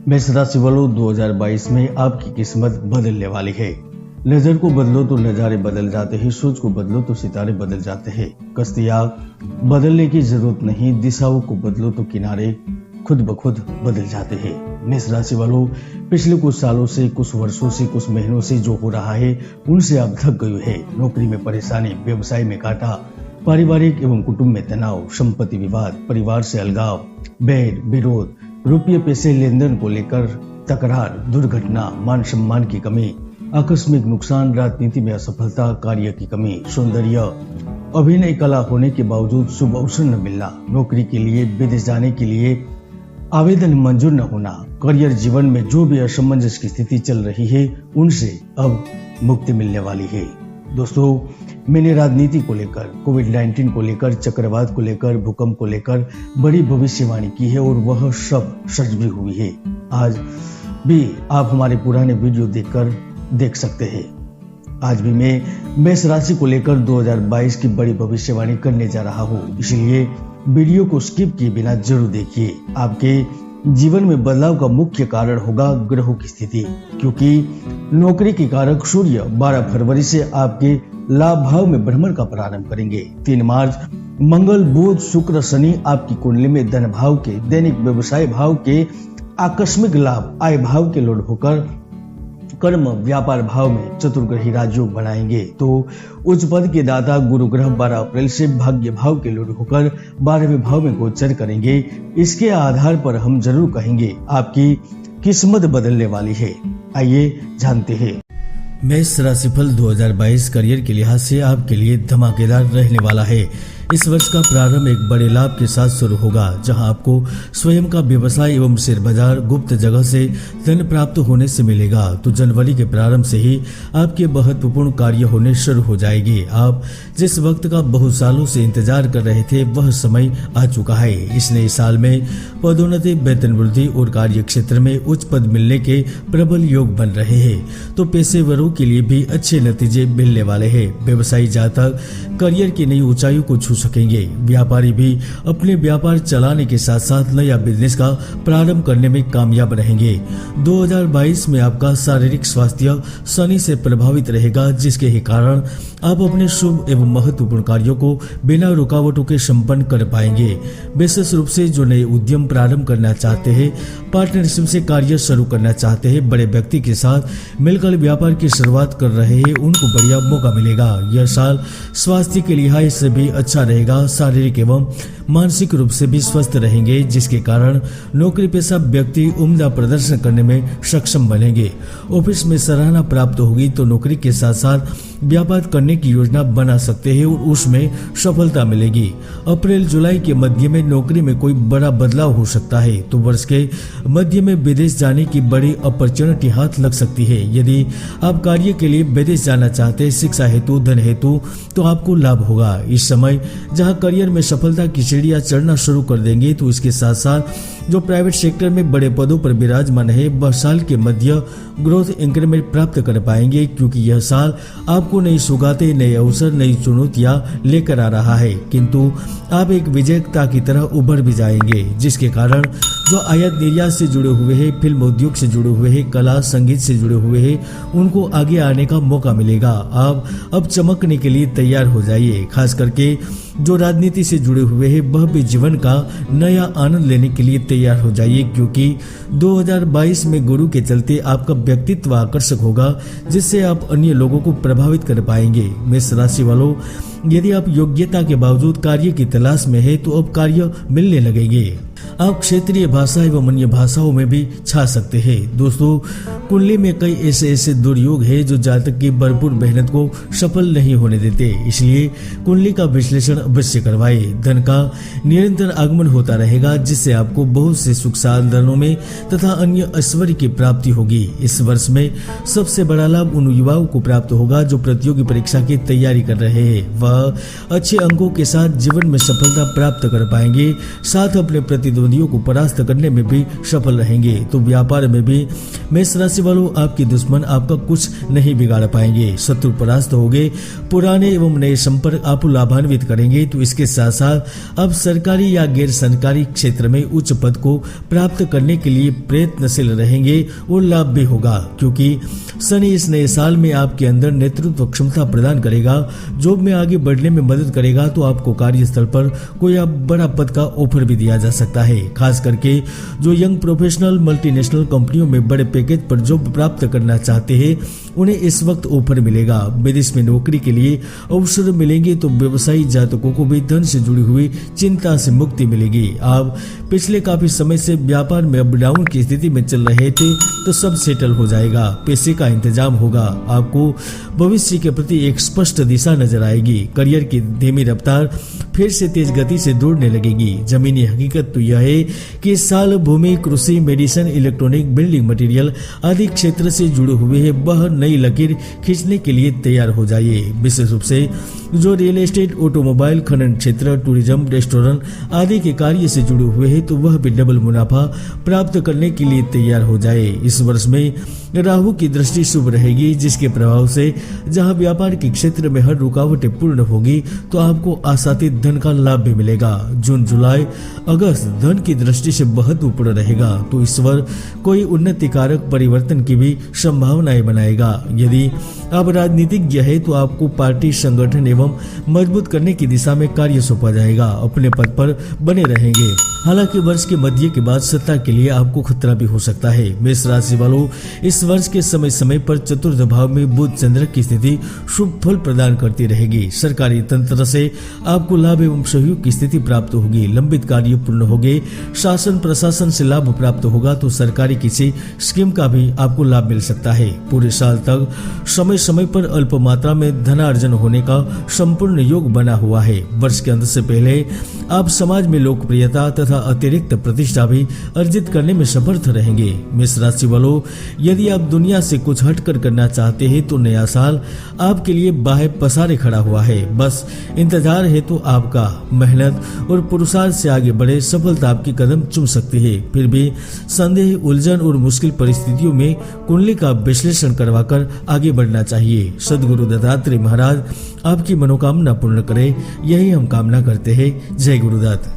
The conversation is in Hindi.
मेष राशि वालों 2022 में आपकी किस्मत बदलने वाली है। नजर को बदलो तो नजारे बदल जाते हैं, सोच को बदलो तो सितारे बदल जाते हैं। कश्तियां बदलने की जरूरत नहीं, दिशाओं को बदलो तो किनारे खुद ब खुद बदल जाते हैं। मेष राशि वालों, पिछले कुछ सालों से, कुछ वर्षों से, कुछ महीनों से जो हो रहा है उनसे आप थक गए हैं। नौकरी में परेशानी, व्यवसाय में घाटा, पारिवारिक एवं कुटुंब में तनाव, संपत्ति विवाद, परिवार से अलगाव, बैर विरोध, रुपये पैसे लेन देन को लेकर तकरार, दुर्घटना, मान सम्मान की कमी, आकस्मिक नुकसान, राजनीति में असफलता, कार्य की कमी, सौंदर्य, अभिनय कला होने के बावजूद शुभ अवसर न मिलना, नौकरी के लिए विदेश जाने के लिए आवेदन मंजूर न होना, करियर जीवन में जो भी असमंजस की स्थिति चल रही है उनसे अब मुक्ति मिलने वाली है। दोस्तों, मैंने राजनीति को लेकर, कोविड-19 को लेकर, चक्रवात को लेकर, भूकंप को लेकर बड़ी भविष्यवाणी की है और वह सब सच भी हुई है। आज भी आप हमारे पुराने वीडियो देखकर देख सकते हैं। आज भी मैं मेष राशि को लेकर 2022 की बड़ी भविष्यवाणी करने जा रहा हूँ, इसलिए वीडियो को स्किप किए बिना जरूर देखिए। आपके जीवन में बदलाव का मुख्य कारण होगा ग्रहों की स्थिति, क्योंकि नौकरी के कारक सूर्य 12 फरवरी से आपके लाभ भाव में भ्रमण का प्रारंभ करेंगे। 3 मार्च मंगल, बुध, शुक्र, शनि आपकी कुंडली में धन भाव के, दैनिक व्यवसाय भाव के, आकस्मिक लाभ, आय भाव के लोड होकर कर्म व्यापार भाव में चतुर्ग्रही राजयोग बनाएंगे। तो उच्च पद के दाता गुरु ग्रह 12 अप्रैल से भाग्य भाव के लोड होकर 12वें भाव में गोचर करेंगे। इसके आधार पर हम जरूर कहेंगे आपकी किस्मत बदलने वाली है। आइए जानते हैं। मेष राशिफल 2022 करियर के लिहाज से आपके लिए धमाकेदार रहने वाला है। इस वर्ष का प्रारंभ एक बड़े लाभ के साथ शुरू होगा, जहां आपको स्वयं का व्यवसाय एवं शेयर बाजार गुप्त जगह से धन प्राप्त होने से मिलेगा। तो जनवरी के प्रारंभ से ही आपके महत्वपूर्ण कार्य होने शुरू हो जाएंगे। आप जिस वक्त का बहुत सालों से इंतजार कर रहे थे वह समय आ चुका है। इस नए साल में पदोन्नति, वेतन वृद्धि और कार्य क्षेत्र में उच्च पद मिलने के प्रबल योग बन रहे हैं। तो पेशेवरों के लिए भी अच्छे नतीजे मिलने वाले हैं। व्यवसायी जातक करियर की नई ऊंचाइयों को छू सकेंगे। व्यापारी भी अपने व्यापार चलाने के साथ साथ नया बिजनेस का प्रारंभ करने में कामयाब रहेंगे। 2022 में आपका शारीरिक स्वास्थ्य शनि से प्रभावित रहेगा, जिसके ही कारण आप अपने शुभ एवं महत्वपूर्ण कार्यों को बिना रुकावटों के संपन्न कर पाएंगे। विशेष रूप से जो नए उद्यम प्रारंभ करना चाहते हैं, पार्टनरशिप से कार्य शुरू करना चाहते हैं, बड़े व्यक्ति के साथ मिलकर व्यापार की शुरुआत कर रहे हैं, उनको बढ़िया मौका मिलेगा। यह साल स्वास्थ्य के लिहाज से भी अच्छा रहेगा। शारीरिक एवं मानसिक रूप से भी स्वस्थ रहेंगे, जिसके कारण नौकरी पेशा व्यक्ति उम्दा प्रदर्शन करने में सक्षम बनेंगे। ऑफिस में सराहना प्राप्त होगी तो नौकरी के साथ साथ व्यापार करने की योजना बना सकते हैं और उसमें सफलता मिलेगी। अप्रैल जुलाई के मध्य में नौकरी में कोई बड़ा बदलाव हो सकता है। तो वर्ष के मध्य में विदेश जाने की बड़ी अपॉर्चुनिटी हाथ लग सकती है। यदि आप कार्य के लिए विदेश जाना चाहते हैं, शिक्षा हेतु, धन हेतु, तो आपको लाभ होगा। इस समय जहां करियर में सफलता की सीढ़ियां चढ़ना शुरू कर देंगे, तो इसके साथ साथ जो प्राइवेट सेक्टर में बड़े पदों पर विराजमान है वह साल के मध्य ग्रोथ इंक्रीमेंट प्राप्त कर पाएंगे, क्योंकि यह साल आपको नई सौगातें, नए अवसर, नई चुनौतियां लेकर आ रहा है। किंतु आप एक विजेता की तरह उभर भी जाएंगे, जिसके कारण जो आयात निर्यात से जुड़े हुए हैं, फिल्म उद्योग से जुड़े हुए हैं, कला संगीत से जुड़े हुए हैं, उनको आगे आने का मौका मिलेगा। आप अब चमकने के लिए तैयार हो जाइए। खास करके जो राजनीति से जुड़े हुए हैं वह भी जीवन का नया आनंद लेने के लिए तैयार हो जाइए, क्योंकि 2022 में गुरु के चलते आपका व्यक्तित्व आकर्षक होगा, जिससे आप अन्य लोगों को प्रभावित कर पाएंगे। मेष राशि वालों, यदि आप योग्यता के बावजूद कार्य की तलाश में है तो अब कार्य मिलने लगेंगे। आप क्षेत्रीय भाषा एवं अन्य भाषाओं में भी छा सकते हैं। दोस्तों, कुंडली में कई ऐसे दुर्योग है जो जातक की भरपूर मेहनत को सफल नहीं होने देते, इसलिए कुंडली का विश्लेषण अवश्य करवाएं। धन का निरंतर आगमन होता रहेगा, जिससे आपको बहुत से सुख साधनों में तथा अन्य ऐश्वर्य की प्राप्ति होगी। इस वर्ष में सबसे बड़ा लाभ उन युवाओं को प्राप्त होगा जो प्रतियोगी परीक्षा की तैयारी कर रहे हैं। वह अच्छे अंकों के साथ जीवन में सफलता प्राप्त कर पाएंगे। साथ अपने प्रति प्रतिद्वंदियों को परास्त करने में भी सफल रहेंगे। तो व्यापार में भी मेष राशि वालों आपके दुश्मन आपका कुछ नहीं बिगाड़ पाएंगे, शत्रु परास्त होंगे। पुराने एवं नए संपर्क आपको लाभान्वित करेंगे। तो इसके साथ साथ अब सरकारी या गैर सरकारी क्षेत्र में उच्च पद को प्राप्त करने के लिए प्रयत्नशील रहेंगे और लाभ भी होगा, क्योंकि शनि इस नए साल में आपके अंदर नेतृत्व क्षमता प्रदान करेगा, जॉब में आगे बढ़ने में मदद करेगा। तो आपको कार्यस्थल पर कोई बड़ा पद का ऑफर भी दिया जा सकता है। खास करके जो यंग प्रोफेशनल मल्टीनेशनल कंपनियों में बड़े पैकेज पर जॉब प्राप्त करना चाहते हैं, उन्हें इस वक्त ऑफर मिलेगा। विदेश में नौकरी के लिए अवसर मिलेंगे। तो व्यवसायी जातकों को भी धन से जुड़ी हुई चिंता से मुक्ति मिलेगी। आप पिछले काफी समय से व्यापार में अप डाउन की स्थिति में चल रहे थे, तो सब सेटल हो जाएगा। पैसे का इंतजाम होगा। आपको भविष्य के प्रति एक स्पष्ट दिशा नजर आएगी। करियर की धीमी रफ्तार फिर से तेज गति से दौड़ने लगेगी। जमीनी हकीकत तो यह है कि इस साल भूमि, कृषि, मेडिसिन, इलेक्ट्रॉनिक, बिल्डिंग मटेरियल आदि क्षेत्र से जुड़े हुए हैं, वह नई लकीर खींचने के लिए तैयार हो जाइए। विशेष रूप से जो रियल एस्टेट, ऑटोमोबाइल, खनन क्षेत्र, टूरिज्म, रेस्टोरेंट आदि के कार्य से जुड़े हुए हैं, तो वह भी डबल मुनाफा प्राप्त करने के लिए तैयार हो जाए। इस वर्ष में राहु की दृष्टि शुभ रहेगी, जिसके प्रभाव से जहां व्यापार के क्षेत्र में हर रुकावटें पूर्ण होगी, तो आपको आशातीत धन का लाभ भी मिलेगा। जून, जुलाई, अगस्त धन की दृष्टि से महत्वपूर्ण रहेगा। तो इस वर्ष कोई उन्नति कारक परिवर्तन की भी संभावनाएं बनाएगा। यदि आप राजनीतिज्ञ है, तो आपको पार्टी, संगठन एवं मजबूत करने की दिशा में कार्य सौंपा जाएगा। अपने पद पर बने रहेंगे। हालांकि वर्ष के मध्य के बाद सत्ता के लिए आपको खतरा भी हो सकता है। मेष राशि वालों, इस वर्ष के समय समय पर चतुर्थ भाव में बुध चंद्र की स्थिति शुभ फल प्रदान करती रहेगी। सरकारी तंत्र से आपको लाभ एवं सहयोग की स्थिति प्राप्त होगी। लंबित कार्य पूर्ण होंगे। शासन प्रशासन से लाभ प्राप्त होगा। तो सरकारी किसी स्कीम का भी आपको लाभ मिल सकता है। पूरे साल तक समय समय पर अल्प मात्रा में धनार्जन होने का संपूर्ण योग बना हुआ है। वर्ष के अंत से पहले आप समाज में लोकप्रियता तथा अतिरिक्त प्रतिष्ठा भी अर्जित करने में समर्थ रहेंगे। मेष राशि वालों, यदि आप दुनिया से कुछ हटकर करना चाहते हैं, तो नया साल आपके लिए बाहें पसारे खड़ा हुआ है। बस इंतजार है तो आपका। मेहनत और पुरुषार्थ से आगे बढ़े, सफलता आपकी कदम चूम सकती है। फिर भी संदेह, उलझन और मुश्किल परिस्थितियों में कुंडली का विश्लेषण करवाकर आगे बढ़ना चाहिए। सद्गुरु दत्तात्रेय महाराज आपकी मनोकामना पूर्ण करे, यही हम कामना करते हैं। जय गुरुदत्त।